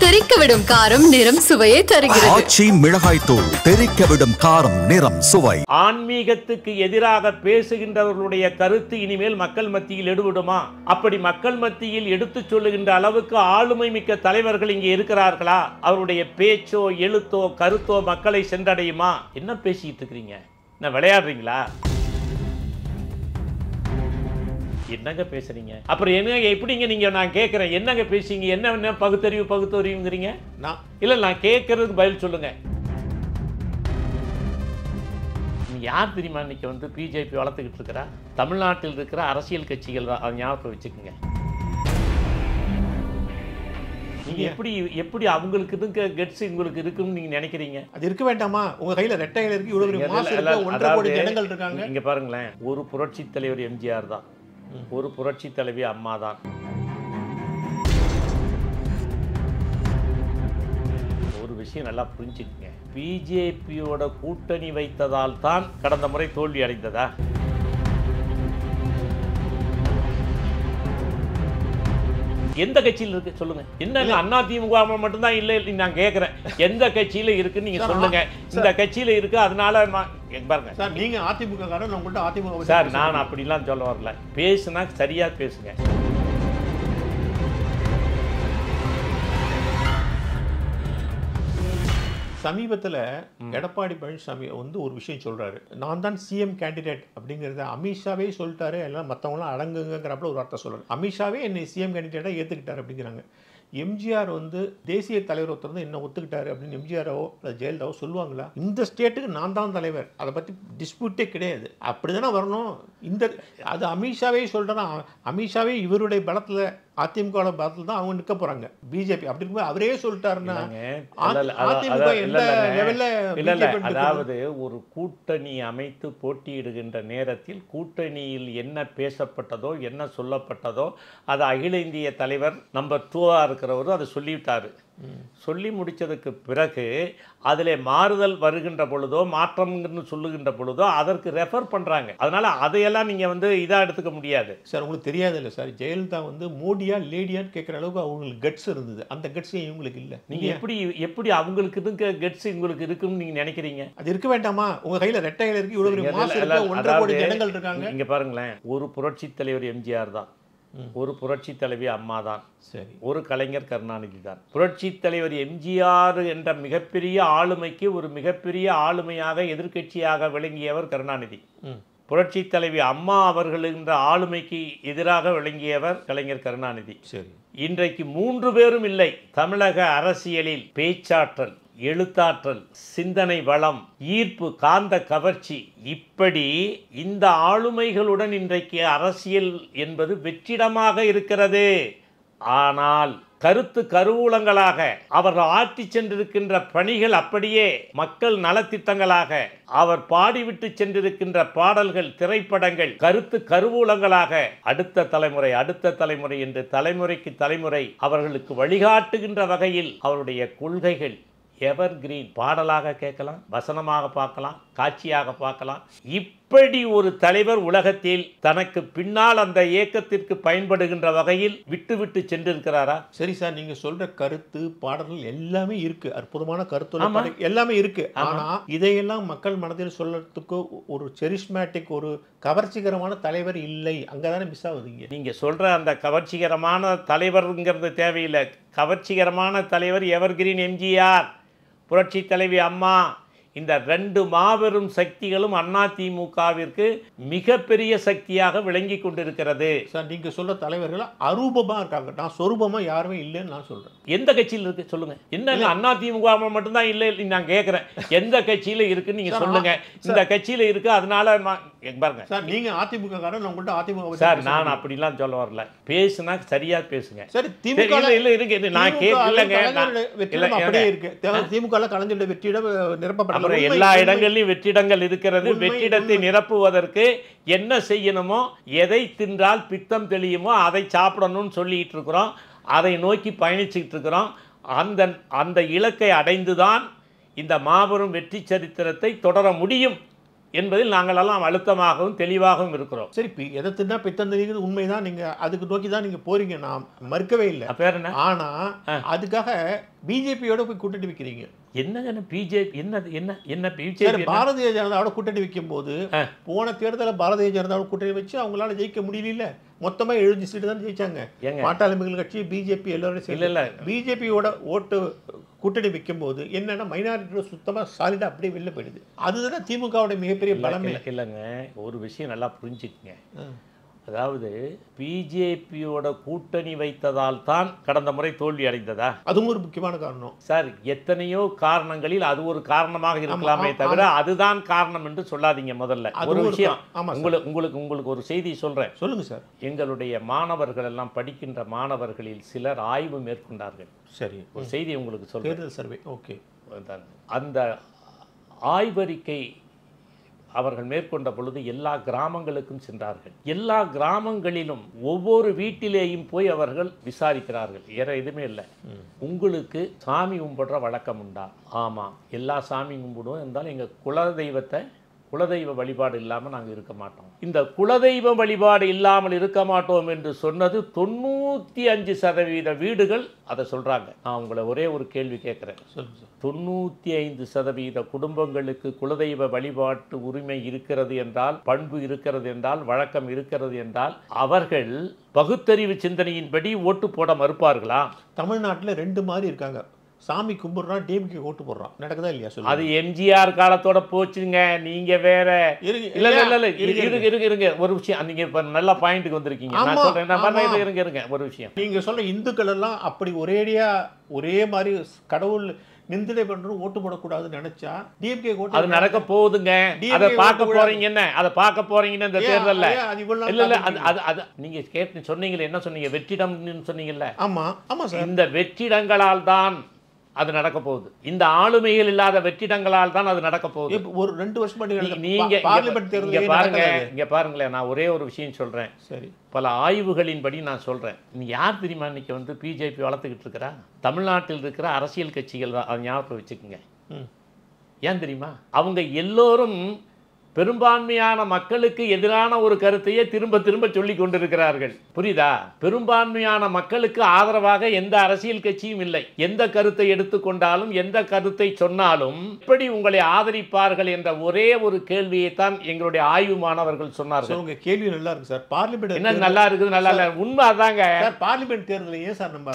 தெறிக்கவிடும் காரம் நிறம் சுவையை தருகிறது. ஆச்சி மிளகாய் தூள் தெறிக்கவிடும் காரம் நிறம் சுவை. ஆன்மீகத்துக்கு எதிராக பேசுகின்றவர்களுடைய கருத்து இனிமேல் மக்கள் மத்தியில் எடுபடுமா? அப்படி மக்கள் மத்தியில் எடுத்துச் சொல்லுகின்ற அளவுக்கு ஆளுமை மிக்க தலைவர்கள் இங்கே இருக்கிறார்களா? அவருடைய பேச்சோ எழுத்தோ கருத்தோ மக்களை சென்றடையுமா? என்ன பேசிட்டு இருக்கிறீங்க? என்ன விளையாடுறீங்களா? என்னங்க பேசுறீங்க? அப்புறம் என்னங்க எப்படிங்க நீங்க? நான் கேட்கிறேன், என்னங்க பேசுறீங்க? என்ன பகுத்தறிவுங்கிறீங்க? இல்ல, நான் கேட்கறதுக்கு பதில் சொல்லுங்க. நீ யார் தெரியுமா? இன்னைக்கு வந்து பிஜேபி வளர்த்துக்கிட்டு இருக்கிறா தமிழ்நாட்டில் இருக்கிற அரசியல் கட்சிகள் தான். அதை ஞாபகம் வச்சுக்கோங்க. நீங்க எப்படி அவங்களுக்கு இருக்க கெட்ஸ் உங்களுக்கு இருக்குன்னு நீங்க நினைக்கிறீங்க? அது இருக்க வேண்டாமா? உங்க கையில ரெட்டைகள் இருக்கு, இவ்வளவு மாசு இருக்கு, 1.5 கோடி ஜனங்கள் இருக்காங்க. இங்க பாருங்களேன், ஒரு புரட்சி தலைவர் எம்ஜிஆர் தான், ஒரு புரட்சி தலைவி அம்மா தான். ஒரு விஷயம் நல்லா புரிஞ்சுக்கங்க, பிஜேபியோட கூட்டணி வைத்ததால் தான் கடந்த முறை தோல்வி அடைந்ததா? எந்த கட்சியில் இருக்கு சொல்லுங்க? என்ன அதிமுக மட்டும்தான் இல்ல நான் கேட்கிறேன், எந்த கட்சியில இருக்குன்னு நீங்க சொல்லுங்க. இந்த கட்சியில இருக்கு, அதனால பாருங்க சார், நீங்க அதிமுக காரன், உங்கள்ட்ட அதிமுக சார். நான் அப்படிலாம் சொல்ல வரல, பேசுனா சரியா பேசுங்க. சமீபத்தில் எடப்பாடி பழனிசாமி வந்து ஒரு விஷயம் சொல்றாரு, நான் தான் சிஎம் கேண்டிடேட் அப்படிங்கிறத அமித்ஷாவே சொல்லிட்டாரு, எல்லாம் மற்றவங்களாம் அடங்குங்கிறப்பல ஒரு வார்த்தை சொல்றாரு. அமித்ஷாவே என்னை சிஎம் கேண்டிடேட்டாக ஏற்றுக்கிட்டாரு அப்படிங்கிறாங்க. எம்ஜிஆர் வந்து தேசிய தலைவர் ஒருத்தர் வந்து என்ன ஒத்துக்கிட்டாரு அப்படின்னு எம்ஜிஆரோ இல்லை ஜெயலலிதாவோ சொல்லுவாங்களா? இந்த ஸ்டேட்டுக்கு நான் தான் தலைவர், அதை பற்றி டிஸ்பியூட்டே கிடையாது, அப்படிதானே வரணும். அது அமித்ஷாவே சொல்கிறேன்னா, அமித்ஷாவே இவருடைய பலத்தில் அதிமுக பலத்தில் தான் அவங்க நிற்க போறாங்க. பிஜேபி அப்படி இருக்கும்போது அவரே சொல்லிட்டாருன்னா அதிமுக எந்த லெவலில்? அதாவது ஒரு கூட்டணி அமைத்து போட்டியிடுகின்ற நேரத்தில் கூட்டணியில் என்ன பேசப்பட்டதோ என்ன சொல்லப்பட்டதோ அதை அகில இந்திய தலைவர் நம்பர் 2 இருக்கிறவரும் அதை சொல்லிவிட்டாரு. சொல்லி முடித்ததுக்கு பிறகு அதில் மாறுதல் வருகின்ற பொழுதோ மாற்றம்னு சொல்லுகின்ற பொழுதோ அதற்கு ரெஃபர் பண்ணுறாங்க. அதனால் அதையெல்லாம் நீங்கள் வந்து இதாக எடுத்துக்க முடியாது சார். உங்களுக்கு தெரியாது இல்லை சார், ஜெயலலிதா வந்து மோடியா லேடியான்னு கேட்குற அளவுக்கு அவங்களுக்கு கட்ஸ் இருந்தது, அந்த கட்ஸ் இவங்களுக்கு இல்லை. நீங்கள் எப்படி அவங்களுக்கு இருக்க கட்ஸ் உங்களுக்கு இருக்குன்னு நீங்கள் நினைக்கிறீங்க? அது இருக்க வேண்டாமா? உங்கள் கையில் ரெட்டைகள் இருக்கு, இவ்வளவு மாசு இருக்கு, 1.5 கோடி ஜனங்கள் இருக்காங்க. இங்கே பாருங்களேன், ஒரு புரட்சி தலைவர் எம்ஜிஆர் தான், ஒரு புரட்சி தலைவி அம்மா தான், சரி, ஒரு கலைஞர் கருணாநிதி தான். புரட்சி தலைவர் எம்ஜிஆர் என்ற மிகப்பெரிய ஆளுமைக்கு ஒரு மிகப்பெரிய ஆளுமையாக எதிர்க்கட்சியாக விளங்கியவர் கருணாநிதி. புரட்சி தலைவி அம்மா அவர்கள் என்ற ஆளுமைக்கு எதிராக விளங்கியவர் கலைஞர் கருணாநிதி. சரி, இன்றைக்கு 3 பேரும் இல்லை தமிழக அரசியலில். பேச்சாற்றல், எழுத்தாற்றல், சிந்தனை வளம், ஈர்ப்பு, காந்த கவர்ச்சி, இப்படி இந்த ஆளுமைகளுடன் இன்றைக்கு அரசியல் என்பது வெற்றிடமாக இருக்கிறது. ஆனால் கருத்து கருவூலங்களாக அவர்கள் ஆற்றி சென்றிருக்கின்ற பணிகள் அப்படியே மக்கள் நலத்திட்டங்களாக, அவர் பாடிவிட்டு சென்றிருக்கின்ற பாடல்கள், திரைப்படங்கள் கருத்து கருவூலங்களாக அடுத்த தலைமுறை என்று தலைமுறைக்கு தலைமுறை அவர்களுக்கு வழிகாட்டுகின்ற வகையில் அவருடைய கொள்கைகள் எவர் கிரீன். பாடலாக கேட்கலாம், வசனமாக பார்க்கலாம், காட்சியாக பார்க்கலாம். இப்படி ஒரு தலைவர் உலகத்தில் தனக்கு பின்னால் அந்த இயக்கத்திற்கு பயன்படுகின்ற வகையில் விட்டு சென்றிருக்கிறாரா? சரி சார், நீங்க சொல்ற கருத்து பாடல்கள் எல்லாமே இருக்கு, அற்புதமான கருத்து எல்லாமே இருக்கு. ஆனா இதையெல்லாம் மக்கள் மனதில் சொல்றதுக்கு ஒரு செரிஸ்மேட்டிக், ஒரு கவர்ச்சிகரமான தலைவர் இல்லை. அங்கதானே மிஸ் ஆகுதுங்க. நீங்க சொல்ற அந்த கவர்ச்சிகரமான தலைவர்ங்கிறது தேவையில்லை. கவர்ச்சிகரமான தலைவர் எவர்கிரீன் எம்ஜிஆர், புரட்சி தலைவி அம்மா. இந்த 2 மாபெரும் சக்திகளும் அதிமுகவிற்கு மிகப்பெரிய சக்தியாக விளங்கி கொண்டிருக்கிறது. சார், நீங்க சொல்ற தலைவர்கள் அரூபமா இருக்காங்க, நான் சொரூபமா யாருமே இல்லைன்னு நான் சொல்றேன். எந்த கட்சியில் இருக்கு சொல்லுங்க? என்ன அதிமுக மட்டும்தான் இல்லை நான் கேட்கிறேன், எந்த கட்சியில இருக்குன்னு நீங்க சொல்லுங்க. இந்த கட்சியில இருக்கு, அதனால பாருங்க சார், நீங்க அதிமுக காரன், உங்கள்ட்ட அதிமுக சார். நான் அப்படிலாம் சொல்ல வரல, பேசுனா சரியா பேசுங்க. சரி, திமுக இல்ல இருக்கு, நான் கேட்கலங்க. அப்படியே இருக்கு, திமுக கலைஞருடைய வெற்றிடம் நிரப்பப்பட்ட எல்லா இடங்களிலும் வெற்றிடங்கள் இருக்கிறது. வெற்றிடத்தை நிரப்புவதற்கு என்ன செய்யணுமோ, எதை தின்றால் பித்தம் தெளியுமோ அதை சாப்பிடணும்னு சொல்லிட்டு இருக்கிறோம். அதை நோக்கி பயணிச்சுட்டு இருக்கிறோம். அந்த இலக்கை அடைந்துதான் இந்த மாபெரும் வெற்றி சரித்திரத்தை தொடர முடியும். என்பதில் நாங்கள் எல்லாம் அழுத்தமாகவும் தெளிவாகவும் இருக்கிறோம். சரி, எதத்துனா பித்தந்தனிங்கிறது உண்மைதான். நீங்க அதுக்கு நோக்கி தான் நீங்க போறீங்க, நான் மறுக்கவே இல்லை. பேர் என்ன? ஆனா அதுக்காக பிஜேபியோட போய் கூட்டணி வைக்கிறீங்க. என்னங்க பிஜேபி? என்ன பிஜேபி? பாரதிய ஜனதாவோட கூட்டணி வைக்கும் போது போன தேர்தலில் பாரதிய ஜனதாவோட கூட்டணி வச்சு அவங்களால ஜெயிக்க முடியல. மொத்தமா 70 சீட்டு தான் ஜெயிச்சாங்க. பாட்டாளி மக்கள் கட்சி, பிஜேபி எல்லாரும் இல்ல பிஜேபியோட ஓட்டு கூட்டணி வைக்கும் போது என்னன்னா மைனாரிட்டியோட சுத்தமா சாலிடா அப்படியே வெளில போயிடுது. அதுதானே திமுகவோட மிகப்பெரிய பலமே. இல்லைங்க, ஒரு விஷயம் நல்லா புரிஞ்சுக்குங்க. அதாவது பிஜேபியோட கூட்டணி வைத்ததால் தான் கடந்த முறை தோல்வி அடைந்ததா? அதுவும் ஒரு முக்கியமான காரணம் சார். எத்தனையோ காரணங்களில் அது ஒரு காரணமாக இருக்கலாமே தவிர அதுதான் காரணம் என்று சொல்லாதீங்க. முதல்ல ஒரு விஷயம் உங்களுக்கு ஒரு செய்தி சொல்றேன். சொல்லுங்க சார். எங்களுடைய மாணவர்கள் எல்லாம் படிக்கின்ற மாணவர்களில் சிலர் ஆய்வு மேற்கொண்டார்கள். சரி, ஒரு செய்தி உங்களுக்கு சொல்றேன். சர்வே. ஓகே. அந்த ஆய்வறிக்கை அவர்கள் மேற்கொண்ட பொழுது எல்லா கிராமங்களுக்கும் சென்றார்கள். எல்லா கிராமங்களிலும் ஒவ்வொரு வீட்டிலேயும் போய் அவர்கள் விசாரிக்கிறார்கள். வேற எதுவுமே இல்லை. உங்களுக்கு சாமி கும்பிடுற வழக்கம் உண்டா? ஆமாம், எல்லா சாமி கும்பிடுவோம். இருந்தாலும் எங்கள் குலதெய்வ வழிபாடு இல்லாமல் நாங்கள் இருக்க மாட்டோம். இந்த குலதெய்வ வழிபாடு இல்லாமல் இருக்க மாட்டோம் என்று சொன்னது 95% வீடுகள் அதை சொல்றாங்க. நான் உங்களை ஒரே ஒரு கேள்வி கேட்கிறேன். 95% குடும்பங்களுக்கு குலதெய்வ வழிபாட்டு உரிமை இருக்கிறது என்றால், பண்பு இருக்கிறது என்றால், வழக்கம் இருக்கிறது என்றால், அவர்கள் பகுத்தறிவு சிந்தனையின்படி ஓட்டு போட மறுப்பார்களா? தமிழ்நாட்டில் 2 மாதிரி இருக்காங்க. சாமி கும்பிடுறான், டிஎம்கே ஓட்டு போடுறான். நடக்குதா இல்லையா? சொல்லு. அது எம்ஜிஆர் காலத்தோட போச்சுங்க. நீங்க வேற. இருங்க ஒரு விஷயம். நீங்க இப்ப நல்ல பாயிண்ட்டுக்கு வந்திருக்கீங்க. நான் சொல்றேன். இருங்க ஒரு விஷயம். நீங்க சொல்ற இந்துக்கள் எல்லாம் அப்படி ஒரே மாதிரி கடவுள் நிந்தனை பண்றோம், ஓட்டு போடக்கூடாதுன்னு நினைச்சா டிஎம்கே ஓட்டு அது நடக்க போகுதுங்க. அதை பார்க்க போறீங்க. என்ன அதை பார்க்க போறீங்கன்னு இந்த தேர்தல்ல? இல்ல அது நீங்க கேட்டு சொன்னீங்களே, என்ன சொன்னீங்க? வெற்றிடம்னு சொன்னீங்கல்ல. ஆமா ஆமா சார். இந்த வெற்றிடங்களால் தான் அது நடக்க போகுது. இந்த ஆளுமைகள் இல்லாத வெற்றிடங்களால் தான் அது நடக்க போகுது. ஒரு 2 வருஷம் நீங்க இங்க பாருங்களேன். நான் ஒரே ஒரு விஷயம் சொல்றேன். சரி, பல ஆய்வுகளின்படி நான் சொல்றேன். நீ யார் தெரியுமா இன்னைக்கு பிஜேபி வளர்த்துக்கிட்டு இருக்கிறா? தமிழ்நாட்டில் இருக்கிற அரசியல் கட்சிகள் தான். அதை ஞாபகம் வச்சுக்கோங்க. ஏன் தெரியுமா? அவங்க எல்லோரும் பெரும்பான்மையான மக்களுக்கு எதிரான ஒரு கருத்தையே திரும்ப திரும்ப சொல்லிக் கொண்டிருக்கிறார்கள். புரியுதா? பெரும்பான்மையான மக்களுக்கு ஆதரவாக எந்த அரசியல் கட்சியும் இல்லை. எந்த கருத்தை எடுத்துக்கொண்டாலும், எந்த கருத்தை சொன்னாலும் எப்படி உங்களை ஆதரிப்பார்கள் என்ற ஒரே ஒரு கேள்வியை தான் எங்களுடைய ஆய்வு மாணவர்கள் சொன்னார்கள். உங்க கேள்வி நல்லா இருக்கு சார். பார்லிமெண்ட் என்ன நல்லா இருக்குது? நல்லா இல்ல. உண்மை அதாங்க. பார்லிமெண்ட் தேர்தல் ஏன் சார் நம்ம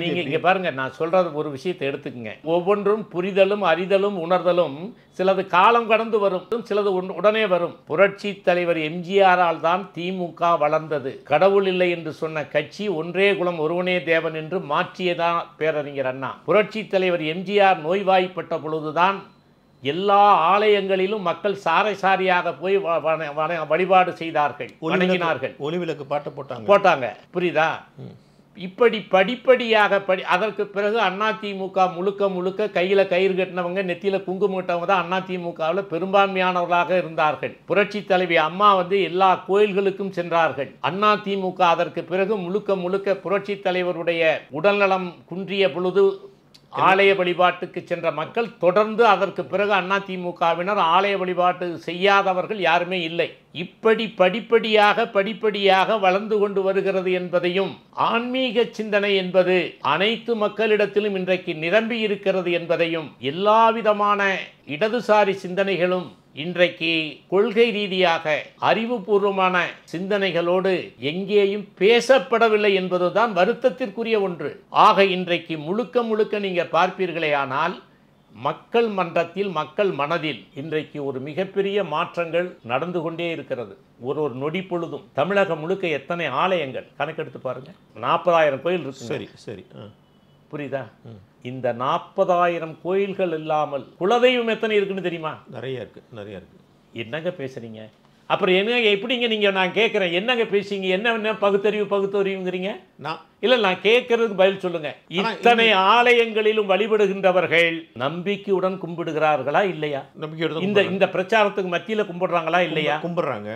நீங்க இங்க பாருங்க, நான் சொல்றது ஒரு விஷயத்தை எடுத்துக்கங்க. ஒவ்வொன்றும் புரிதலும் அறிதலும் உணர்தலும் சிலது காலம் கடந்து வரும், சிலது உடனே வரும். புரட்சி தலைவர் எம்ஜிஆரால் தான் திமுக வளர்ந்தது. கடவுள் இல்லை என்று சொன்ன கட்சி ஒன்றே குலம் ஒருவனே தேவன் என்று மாற்றியதான் பேரறிஞர் அண்ணா. புரட்சி தலைவர் எம்ஜிஆர் நோய்வாய்ப்பட்ட பொழுதுதான் எல்லா ஆலயங்களிலும் மக்கள் சாரை சாரியாக போய் வழிபாடு செய்தார்கள், வணங்கினார்கள். ஒளிவிளக்கு பாட்டு போட்டாங்க. புரியுதா? இப்படி படிப்படியாக அதற்கு பிறகு அதிமுக முழுக்க கையில் கயிறு கட்டினவங்க, நெத்தியில் குங்குமம் கட்டவங்க தான் அதிமுகவில் பெரும்பான்மையானவர்களாக இருந்தார்கள். புரட்சி தலைவி அம்மா எல்லா கோயில்களுக்கும் சென்றார்கள். அதிமுக அதற்கு பிறகு முழுக்க புரட்சி தலைவருடைய உடல்நலம் குன்றிய பொழுது ஆலய வழிபாட்டுக்கு சென்ற மக்கள் தொடர்ந்து அதற்கு பிறகு அதிமுகவினர் ஆலய வழிபாட்டு செய்யாதவர்கள் யாருமே இல்லை. இப்படி படிப்படியாக வளர்ந்து கொண்டு வருகிறது என்பதையும், ஆன்மீக சிந்தனை என்பது அனைத்து மக்களிடத்திலும் இன்றைக்கு நிரம்பி இருக்கிறது என்பதையும், எல்லாவிதமான இடதுசாரி சிந்தனைகளும் இன்றைக்கு கொள்கை ரீதியாக அறிவுபூர்வமான சிந்தனைகளோடு எங்கேயும் பேசப்படவில்லை என்பதுதான் வருத்தத்திற்குரிய ஒன்று. ஆக இன்றைக்கு முழுக்க நீங்க பார்ப்பீர்களே ஆனால் மக்கள் மன்றத்தில், மக்கள் மனதில் இன்றைக்கு ஒரு மிகப்பெரிய மாற்றங்கள் நடந்து கொண்டே இருக்கிறது. ஒரு நொடி பொழுதும் தமிழகம் முழுக்க எத்தனை ஆலயங்கள் கணக்கெடுத்து பாருங்க. 40,000 கோயில் இருக்கு. சரி சரி, புரியுதா? இந்த 40,000 கோயில்கள் இல்லாமல் குலதெய்வம் எத்தனை இருக்குன்னு தெரியுமா? நிறைய இருக்கு. என்னங்க பேசுறீங்க? அப்புறம் என்னங்க எப்படிங்க நீங்க? நான் கேட்கிறேன், என்னங்க பேசுறீங்க? என்ன பகுத்தறிவுங்கிறீங்க? நான் கேட்கறதுக்கு பதில் சொல்லுங்க. இத்தனை ஆலயங்களிலும் வழிபடுகின்றவர்கள் நம்பிக்கையுடன் கும்பிடுகிறார்களா இல்லையா? நம்பிக்கையுடன். இந்த பிரச்சாரத்துக்கு மத்தியில கும்பிடுறாங்களா இல்லையா? கும்பிடுறாங்க.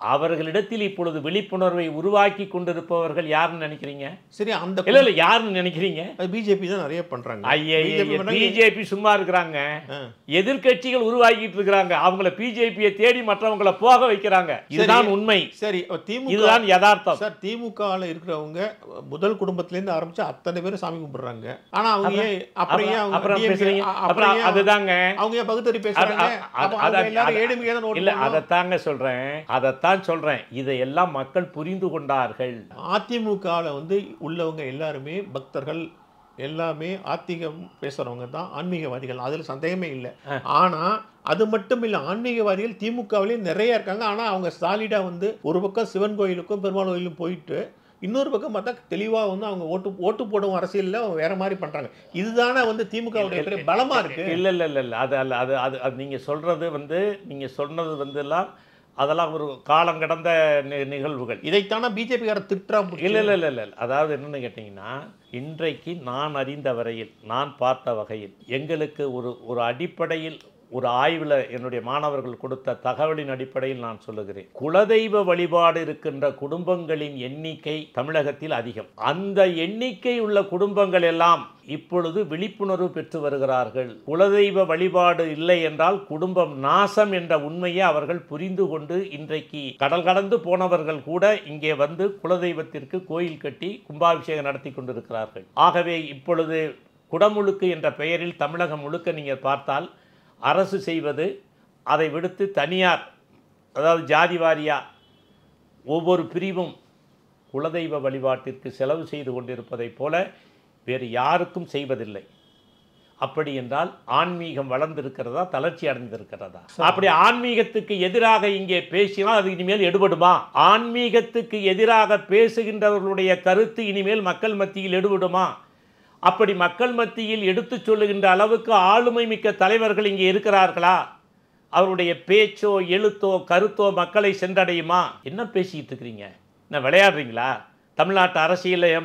அவர்களிடத்தில் இப்பொழுது விழிப்புணர்வை உருவாக்கி கொண்டிருப்பவர்கள் யாருன்னு நினைக்கிறீங்க? சரி, அந்த இல்ல யாருன்னு நினைக்கிறீங்க? பிஜேபி தான் நிறைய பண்றாங்க. பிஜேபி சும்மா இருக்கிறாங்க, எதிர்க்கட்சிகள் உருவாக்கிட்டு இருக்காங்க. அவங்கள பிஜேபியை தேடி மற்றவங்கள போக வைக்கிறாங்க. இதுதான் உண்மை. சரி, திமுக இதுதான் யதார்த்தம். சார், திமுகல இருக்கிறவங்க முதல் குடும்பத்துல இருந்து ஆரம்பிச்சு அத்தனை பேரும் சாமி கும்பிடுறாங்க. ஆனா அவங்க அப்புறம் அதுதாங்க அவங்க பகுத்தறி பேசுறாங்க. எல்லாரும் ஏடுமையா தான் ஓட்டு. இல்ல அதத்தாங்க சொல்றேன், அதைத்தான் சொல்றேன். இதையெல்லாம் மக்கள் புரிந்து கொண்டார்கள். அதிமுகல வந்து உள்ளவங்க எல்லாருமே பக்தர்கள், எல்லாமே ஆத்திகம் பேசுறவங்க தான் ஆன்மீகவாதிகள், அதுல சந்தேகமே இல்லை. ஆனா அது மட்டும் இல்லை, ஆன்மீகவாதிகள் திமுகவிலேயே நிறைய இருக்காங்க. ஆனா அவங்க சாலிடா வந்து ஒரு பக்கம் சிவன் கோயிலுக்கும் பெருமாள் கோயிலும் போயிட்டு இன்னொரு பக்கம் பார்த்தா தெளிவாக வந்து அவங்க ஓட்டு போடும் அரசியலில் வேற மாதிரி பண்றாங்க. இதுதானே வந்து திமுகவுடைய பெரிய பலமா இருக்கு. இல்ல இல்ல இல்ல இல்ல அது அல்ல, அது அது அது நீங்க சொல்றது வந்து, நீங்க சொன்னது வந்து எல்லாம் அதெல்லாம் ஒரு காலம் கடந்த நிகழ்வுகள். இதைத்தானே பிஜேபிக்கார திட்டா. இல்லை இல்லை இல்லை இல்லை அதாவது என்னென்னு கேட்டிங்கன்னா, இன்றைக்கு நான் அறிந்த வரையில், நான் பார்த்த வகையில், எங்களுக்கு ஒரு அடிப்படையில் ஒரு ஆய்வில் என்னுடைய மாணவர்கள் கொடுத்த தகவலின் அடிப்படையில் நான் சொல்லுகிறேன். குலதெய்வ வழிபாடு இருக்கின்ற குடும்பங்களின் எண்ணிக்கை தமிழகத்தில் அதிகம். அந்த எண்ணிக்கை உள்ள குடும்பங்கள் எல்லாம் இப்பொழுது விழிப்புணர்வு பெற்று வருகிறார்கள். குலதெய்வ வழிபாடு இல்லை என்றால் குடும்பம் நாசம் என்ற உண்மையை அவர்கள் புரிந்து கொண்டு இன்றைக்கு கடல் கடந்து போனவர்கள் கூட இங்கே வந்து குலதெய்வத்திற்கு கோயில் கட்டி கும்பாபிஷேகம் நடத்தி கொண்டிருக்கிறார்கள். ஆகவே இப்பொழுது குடமுழுக்கு என்ற பெயரில் தமிழகம் முழுக்க நீங்கள் பார்த்தால் அரசு செய்வது, அதை விடுத்து தனியார், அதாவது ஜாதி வாரியா ஒவ்வொரு பிரிவும் குலதெய்வ வழிபாட்டிற்கு செலவு செய்து கொண்டிருப்பதைப் போல வேறு யாருக்கும் செய்வதில்லை. அப்படி என்றால் ஆன்மீகம் வளர்ந்திருக்கிறதா, தளர்ச்சி அடைந்திருக்கிறதா? அப்படி ஆன்மீகத்துக்கு எதிராக இங்கே பேசினால் அது இனிமேல் எடுபடுமா? ஆன்மீகத்துக்கு எதிராக பேசுகின்றவர்களுடைய கருத்து இனிமேல் மக்கள் மத்தியில் எடுபடுமா? அப்படி மக்கள் மத்தியில் எடுத்து சொல்லுகின்ற அளவுக்கு ஆளுமை மிக்க தலைவர்கள் இங்கே இருக்கிறார்களா? அவருடைய பேச்சோ எழுத்தோ கருத்தோ மக்களை சென்றடையுமா? என்ன பேசிக்கிட்டு இருக்கிறீங்க? என்ன விளையாடுறீங்களா? தமிழ்நாட்டு அரசியலில்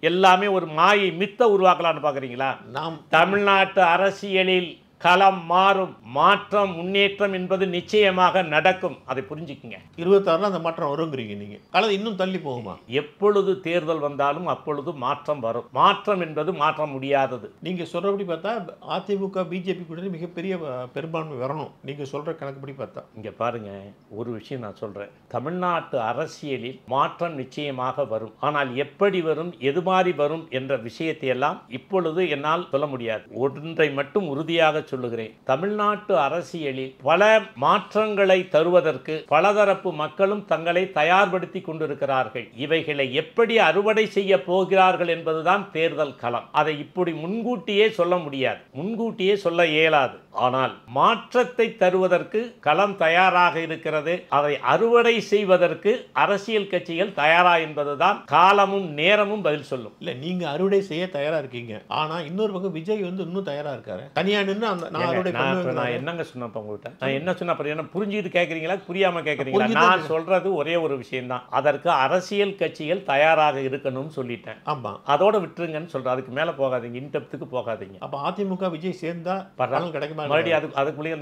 எல்லாமே ஒரு மாயை மித்த உருவாக்கலான்னு பார்க்குறீங்களா? நாம் தமிழ்நாட்டு அரசியலில் களம் மாறும், மாற்றம் முன்னேற்றம் என்பது நிச்சயமாக நடக்கும். அதை புரிஞ்சுக்குங்க. 26 அந்த மாற்றம் வருங்கிறீங்க நீங்க. காலம் இன்னும் தள்ளி போகுமா? எப்பொழுது தேர்தல் வந்தாலும் அப்பொழுது மாற்றம் வரும். மாற்றம் என்பது மாற்ற முடியாதது. நீங்க சொல்றபடி பார்த்தா அதிமுக பிஜேபி கூட்டணி மிகப்பெரிய பெரும்பான்மை வரணும். நீங்க சொல்ற கணக்குப்படி பார்த்தா இங்க பாருங்க, ஒரு விஷயம் நான் சொல்றேன். தமிழ்நாட்டு அரசியலில் மாற்றம் நிச்சயமாக வரும். ஆனால் எப்படி வரும், எது மாதிரி வரும் என்ற விஷயத்தை எல்லாம் இப்பொழுது என்னால் சொல்ல முடியாது. ஒன்றை மட்டும் உறுதியாக சொல்லுகிறேன். தமிழ்நாட்டு அரசியலில் பல மாற்றங்களை தருவதற்கு பலதரப்பு மக்களும் தங்களை தயார்படுத்தி கொண்டிருக்கிறார்கள். இவைகளை எப்படி அறுவடை செய்ய போகிறார்கள் என்பதுதான் தேர்தல் களம். அதை இப்படி முன்கூட்டியே சொல்ல முடியாது, முன்கூட்டியே சொல்ல இயலாது. ஆனால் மாற்றத்தை தருவதற்கு களம் தயாராக இருக்கிறது. அதை அறுவடை செய்வதற்கு அரசியல் கட்சிகள் தயாரா என்பதுதான் காலமும் நேரமும் பதில் சொல்லும். இல்ல, நீங்க அறுவடை செய்ய தயாரா இருக்கீங்க. ஆனா இன்னொரு பக்கம் விஜய் வந்து இன்னும் தயாரா இருக்காரு. தனியா நின்று நான் என்னங்க சொன்னேன் உங்கள்கிட்ட? நான் என்ன சொன்ன புரிஞ்சுட்டு கேட்கறீங்களா, புரியாம கேட்கறீங்களா? நான் சொல்றது ஒரே ஒரு விஷயம் தான். அதற்கு அரசியல் கட்சிகள் தயாராக இருக்கணும்னு சொல்லிட்டேன். ஆமா, அதோட விட்டுருங்கன்னு சொல்றேன். அதுக்கு மேல போகாதீங்க, இன்டெப்த்துக்கு போகாதீங்க. அப்ப அதிமுக விஜய் சேர்ந்தா பலன் கிடைக்குமா? மறுபடியும் அதுக்குள்ளேயே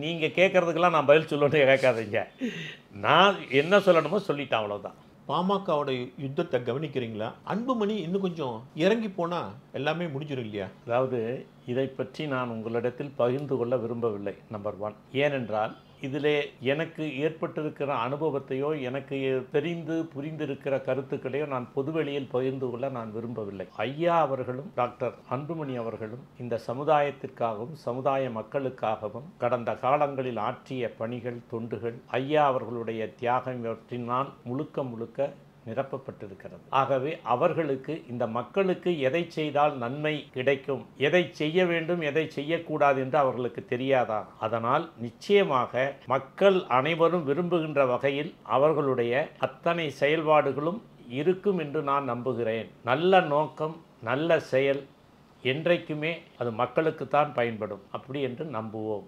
நீங்க கேட்கறதுக்கெல்லாம் நான் பதில் சொல்லணும்னு கேட்காதீங்க. நான் என்ன சொல்லணுமோ சொல்லிட்டேன், அவ்வளவுதான். பாமகவோட யுத்தத்தை கவனிக்கிறீங்களா? அன்புமணி இன்னும் கொஞ்சம் இறங்கி போனா எல்லாமே முடிஞ்சிடும் இல்லையா? அதாவது இதை பற்றி நான் உங்களிடத்தில் பகிர்ந்து கொள்ள விரும்பவில்லை. நம்பர் 1. ஏனென்றால் இதிலே எனக்கு ஏற்பட்டிருக்கிற அனுபவத்தையோ எனக்கு புரிந்திருக்கிற கருத்துக்களையோ நான் பொதுவெளியில் பகிர்ந்து கொள்ள நான் விரும்பவில்லை. ஐயா அவர்களும் டாக்டர் அன்புமணி அவர்களும் இந்த சமுதாயத்திற்காகவும் சமுதாய மக்களுக்காகவும் கடந்த காலங்களில் ஆற்றிய பணிகள், தொண்டுகள், ஐயா அவர்களுடைய தியாகம் இவற்றினால் முழுக்க நிரப்பப்பட்டிருக்கிறது. ஆகவே அவர்களுக்கு, இந்த மக்களுக்கு எதை செய்தால் நன்மை கிடைக்கும், எதை செய்ய வேண்டும், எதை செய்யக்கூடாது என்று அவர்களுக்கு தெரியாதா? அதனால் நிச்சயமாக மக்கள் அனைவரும் விரும்புகின்ற வகையில் அவர்களுடைய அத்தனை செயல்பாடுகளும் இருக்கும் என்று நான் நம்புகிறேன். நல்ல நோக்கம், நல்ல செயல் என்றைக்குமே அது மக்களுக்குத்தான் பயன்படும். அப்படி என்று நம்புவோம்.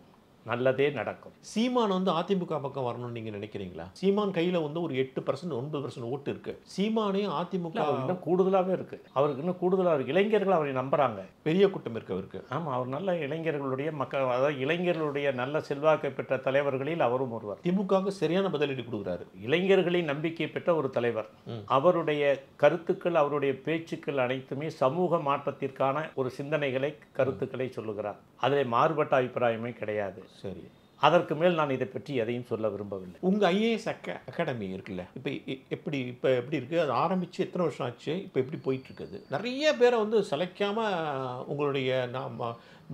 நல்லதே நடக்கும். சீமான் வந்து அதிமுக பக்கம் வரணும்னு நீங்க நினைக்கிறீங்களா? சீமான் கையில வந்து ஒரு 8% 9% ஓட்டு இருக்கு. சீமானையும் அதிமுக இன்னும் கூடுதலாகவே இருக்கு. அவருக்கு இன்னும் கூடுதலாக இருக்கு. இளைஞர்கள் அவரை நம்புறாங்க. பெரிய கூட்டம் இருக்கு அவருக்கு. ஆமாம், அவர் நல்ல இளைஞர்களுடைய மக்கள், அதாவது இளைஞர்களுடைய நல்ல செல்வாக்கை பெற்ற தலைவர்களில் அவரும் ஒருவர். திமுகவுக்கு சரியான பதிலடி கொடுக்குறாரு. இளைஞர்களின் நம்பிக்கை பெற்ற ஒரு தலைவர். அவருடைய கருத்துக்கள், அவருடைய பேச்சுக்கள் அனைத்துமே சமூக மாற்றத்திற்கான ஒரு சிந்தனைகளை, கருத்துக்களை சொல்லுகிறார். அதில் மாறுபட்ட அபிப்பிராயமே கிடையாது. சரி, அதற்கு மேல் நான் இதை பற்றி எதையும் சொல்ல விரும்பவில்லை. உங்கள் ஐஏஎஸ் அகாடமி இருக்குல்ல, இப்போ எப்படி இருக்குது? அது ஆரம்பித்து எத்தனை வருஷம் ஆச்சு? இப்போ எப்படி போயிட்டுருக்குது? நிறைய பேரை வந்து சளைக்காமல் உங்களுடைய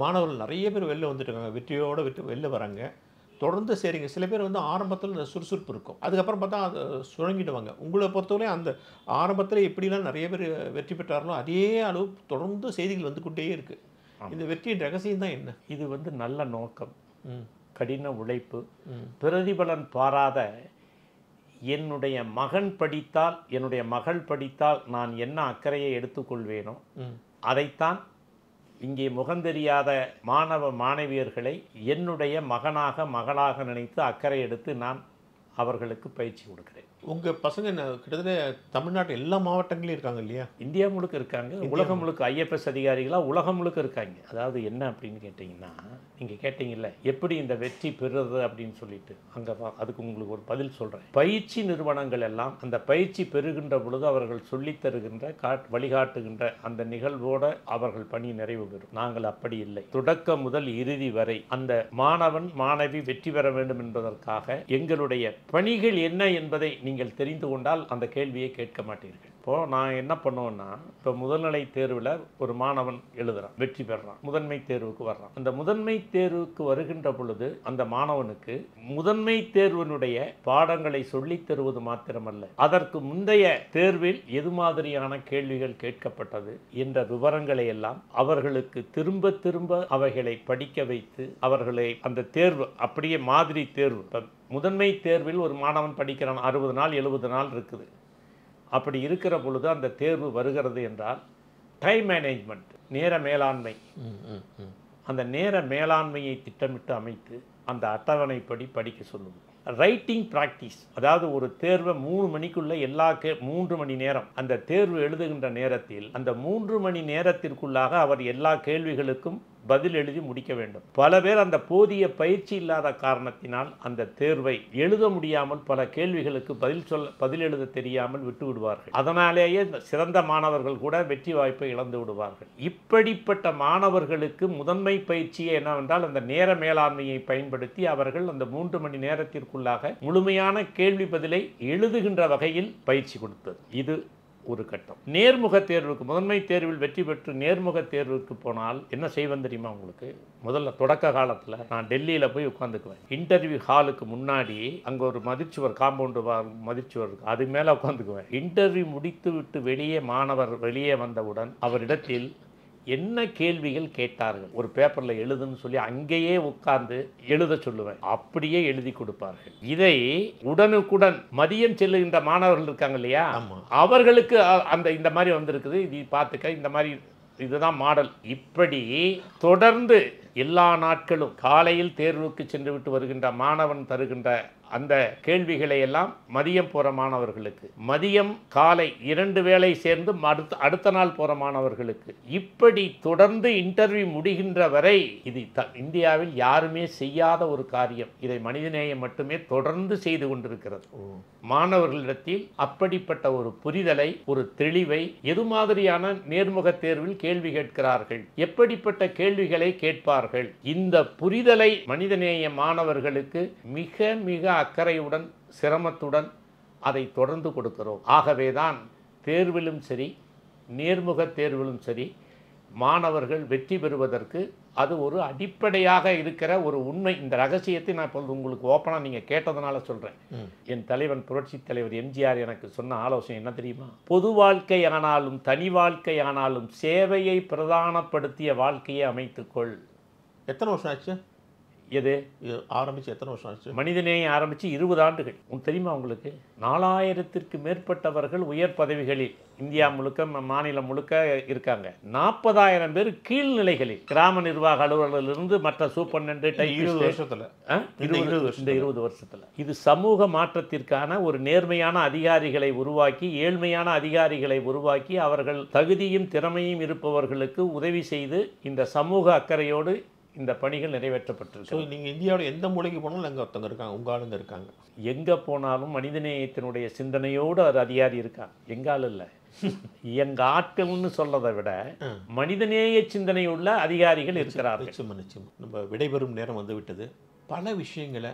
மாணவர்கள் நிறைய பேர் வெளில வந்துட்டுருக்காங்க, வெற்றியோடு வெளில வராங்க. தொடர்ந்து சரிங்க. சில பேர் வந்து ஆரம்பத்தில் இந்த சுறுசுறுப்பு இருக்கும், அதுக்கப்புறம் பார்த்தா அதை சுழங்கிடுவாங்க. உங்களை பொறுத்தவரை அந்த ஆரம்பத்தில் எப்படிலாம் நிறைய பேர் வெற்றி பெற்றார்களோ அதே அளவு தொடர்ந்து செய்திகள் வந்து கொண்டே இருக்குது. இந்த வெற்றியின் ரகசியம் தான் என்ன? இது வந்து நல்ல நோக்கம், கடின உழைப்பு, பிரதிபலன் பாராத. என்னுடைய மகன் படித்தால், என்னுடைய மகள் படித்தால் நான் என்ன அக்கறையை எடுத்துக்கொள்வேனோ அதைத்தான் இங்கே முகந்தெரியாத மாணவ மாணவியர்களை என்னுடைய மகனாக மகளாக நினைத்து அக்கறை எடுத்து நான் அவர்களுக்கு பயிற்சி கொடுக்கிறேன். உங்கள் பசங்க கிட்டத்தட்ட தமிழ்நாட்டு எல்லா மாவட்டங்களையும் இருக்காங்க இல்லையா? இந்தியா முழுக்க இருக்காங்க, உலகம் முழுக்க ஐஎஃப்எஸ் அதிகாரிகளாக உலகம் முழுக்க இருக்காங்க. அதாவது என்ன அப்படின்னு கேட்டிங்கன்னா, நீங்கள் கேட்டிங்கல்ல எப்படி இந்த வெற்றி பெறுறது அப்படின்னு சொல்லிட்டு, அங்கே அதுக்கு உங்களுக்கு ஒரு பதில் சொல்கிறேன். பயிற்சி நிறுவனங்கள் எல்லாம் அந்த பயிற்சி பெறுகின்ற பொழுது அவர்கள் சொல்லித் தருகின்ற வழிகாட்டுகின்ற அந்த நிகழ்வோடு அவர்கள் பணி நிறைவு பெறும். நாங்கள் அப்படி இல்லை. தொடக்க முதல் இறுதி வரை அந்த மாணவன் மாணவி வெற்றி பெற வேண்டும் என்பதற்காக எங்களுடைய பணிகள் என்ன என்பதை நீங்கள் தெரிந்து கொண்டால் அந்த கேள்வியை கேட்க மாட்டீர்கள். இப்போது நான் என்ன பண்ணுவேன்னா, இப்போ முதல்நிலை தேர்வில் ஒரு மாணவன் எழுதுகிறான், வெற்றி பெறான், முதன்மை தேர்வுக்கு வர்றான். அந்த முதன்மை தேர்வுக்கு வருகின்ற பொழுது அந்த மாணவனுக்கு முதன்மை தேர்வினுடைய பாடங்களை சொல்லித் தருவது மாத்திரமல்ல, அதற்கு முந்தைய தேர்வில் எது மாதிரியான கேள்விகள் கேட்கப்பட்டது என்ற விவரங்களை எல்லாம் அவர்களுக்கு திரும்ப திரும்ப அவைகளை படிக்க வைத்து அவர்களை அந்த தேர்வு அப்படியே மாதிரி தேர்வு. முதன்மை தேர்வில் ஒரு மாணவன் படிக்கிறான், 60 நாள் 70 நாள் இருக்குது. அப்படி இருக்கிற பொழுது அந்த தேர்வு வருகிறது என்றால் டைம் மேனேஜ்மெண்ட், நேர மேலாண்மை, அந்த நேர மேலாண்மையை திட்டமிட்டு அமைத்து அந்த அட்டவணைப்படி படிக்க சொல்லுவோம். ரைட்டிங் ப்ராக்டிஸ், அதாவது ஒரு தேர்வை 3 மணிக்குள்ளே 3 மணி நேரம் அந்த தேர்வு எழுதுகின்ற நேரத்தில் அந்த 3 மணி நேரத்திற்குள்ளாக அவர் எல்லா கேள்விகளுக்கும் பதில் எழுதி முடிக்க வேண்டும். பல பேர் அந்த போதிய பயிற்சி இல்லாத காரணத்தினால் அந்த தேர்வை எழுத முடியாமல் பல கேள்விகளுக்கு பதில் எழுத தெரியாமல் விட்டு விடுவார்கள். அதனாலேயே சிறந்த மாணவர்கள் கூட வெற்றி வாய்ப்பை இழந்து விடுவார்கள். இப்படிப்பட்ட மாணவர்களுக்கு முதன்மை பயிற்சியே என்னவென்றால் அந்த நேர மேலாண்மையை பயன்படுத்தி அவர்கள் அந்த 3 மணி நேரத்திற்குள்ளாக முழுமையான கேள்வி பதிலை எழுதுகின்ற வகையில் பயிற்சி கொடுத்தது. இது ஒரு கட்டம். நேர்முக தேர்வுக்கு, முதன்மை தேர்வில் வெற்றி பெற்று நேர்முக தேர்வுக்கு போனால் என்ன செய்வேன் தெரியுமா உங்களுக்கு? முதல்ல தொடக்க காலத்தில் நான் டெல்லியில் போய் உட்காந்துக்குவேன். இன்டர்வியூ ஹாலுக்கு முன்னாடி அங்கே ஒரு மதிச்சுவர், காம்பவுண்டு மதிச்சுவர் இருக்கு, அது மேலே உட்காந்துக்குவேன். இன்டர்வியூ முடித்து விட்டு மாணவர் வெளியே வந்தவுடன் அவரிடத்தில் என்ன கேள்விகள் கேட்டார்கள் ஒரு பேப்பரில் எழுதுன்னு சொல்லி அங்கேயே உட்கார்ந்து எழுத சொல்லுவேன். அப்படியே எழுதி கொடுப்பார்கள். இதை உடனுக்குடன் மதியம் செல்லுகின்ற மாணவர்கள் இருக்காங்க இல்லையா, அவர்களுக்கு இந்த மாதிரி வந்திருக்குது, இது பார்த்துக்க, இந்த மாதிரி இதுதான் மாடல். இப்படி தொடர்ந்து எல்லா நாட்களும் காலையில் தேர்வுக்கு சென்று விட்டு வருகின்ற மாணவன் தருகின்ற அந்த கேள்விகளை எல்லாம் மதியம் போகிற மாணவர்களுக்கு, மதியம் காலை 2 வேளை சேர்ந்து அடுத்த நாள் போகிற மாணவர்களுக்கு, இப்படி தொடர்ந்து இன்டர்வியூ முடிகின்ற வரை இது இந்தியாவில் யாருமே செய்யாத ஒரு காரியம். இதை மனிதநேயம் மட்டுமே தொடர்ந்து செய்து கொண்டிருக்கிறது. மாணவர்களிடத்தில் அப்படிப்பட்ட ஒரு புரிதலை, ஒரு தெளிவை, எது மாதிரியான நேர்முக தேர்வில் கேள்வி கேட்கிறார்கள், எப்படிப்பட்ட கேள்விகளை கேட்பார்கள், இந்த புரிதலை மனிதநேய மாணவர்களுக்கு மிக மிக அக்கறையுடன் சிரமத்துடன் அதை தொடர்ந்து கொடுக்கிறோம். ஆகவேதான் தேர்விலும் சரி நேர்முக தேர்விலும் சரி மாணவர்கள் வெற்றி பெறுவதற்கு அது ஒரு அடிப்படையாக இருக்கிற ஒரு உண்மை. இந்த ரகசியத்தை நான் இப்போ உங்களுக்கு ஓப்பனாக நீங்கள் கேட்டதுனால சொல்கிறேன். என் தலைவன் புரட்சி தலைவர் எம்ஜிஆர் எனக்கு சொன்ன ஆலோசனை என்ன தெரியுமா? பொது வாழ்க்கை ஆனாலும் தனி வாழ்க்கை ஆனாலும் சேவையை பிரதானப்படுத்திய வாழ்க்கையை அமைத்துக்கொள். எத்தனை வருஷம் ஆச்சு? எது இது ஆரம்பித்து எத்தனை வருஷம் ஆச்சு? மனிதநேயம் ஆரம்பித்து 20 ஆண்டுகள். உங்களுக்கு தெரியுமா? உங்களுக்கு 4000ற்கு மேற்பட்டவர்கள் உயர் பதவிகளில் இந்தியா முழுக்க மாநிலம் முழுக்க இருக்காங்க. 40,000 பேர் கீழ்நிலைகளில் கிராம நிர்வாக அலுவலரிலிருந்து மற்ற சூப்பர்டென்ட் 20 வருஷத்தில் இந்த 20 வருஷத்தில் இது சமூக மாற்றத்திற்கான ஒரு நேர்மையான அதிகாரிகளை உருவாக்கி, ஏழ்மையான அதிகாரிகளை உருவாக்கி, அவர்கள் தகுதியும் திறமையும் இருப்பவர்களுக்கு உதவி செய்து இந்த சமூக அக்கறையோடு இந்த பணிகள் நிறைவேற்றப்பட்டிருக்கு. ஸோ நீங்கள் இந்தியாவோட எந்த மூலைக்கு போனாலும் அங்கே ஒருத்தங்க இருக்காங்க, உங்கள் ஆளுங்க இருக்காங்க. எங்கே போனாலும் மனிதநேயத்தினுடைய சிந்தனையோடு ஒரு அதிகாரி இருக்கான். எங்கால் இல்லை, எங்கள் ஆட்கள்னு சொல்றதை விட மனிதநேய சிந்தனை உள்ள அதிகாரிகள் இருக்கிறார்கள். நிச்சயமா. நம்ம விடைபெறும் நேரம் வந்து விட்டது. பல விஷயங்களை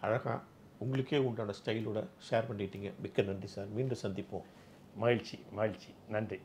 அழகாக உங்களுக்கே உண்டான ஸ்டைலோட ஷேர் பண்ணிட்டீங்க. மிக்க நன்றி சார். மீண்டும் சந்திப்போம். மகிழ்ச்சி. நன்றி.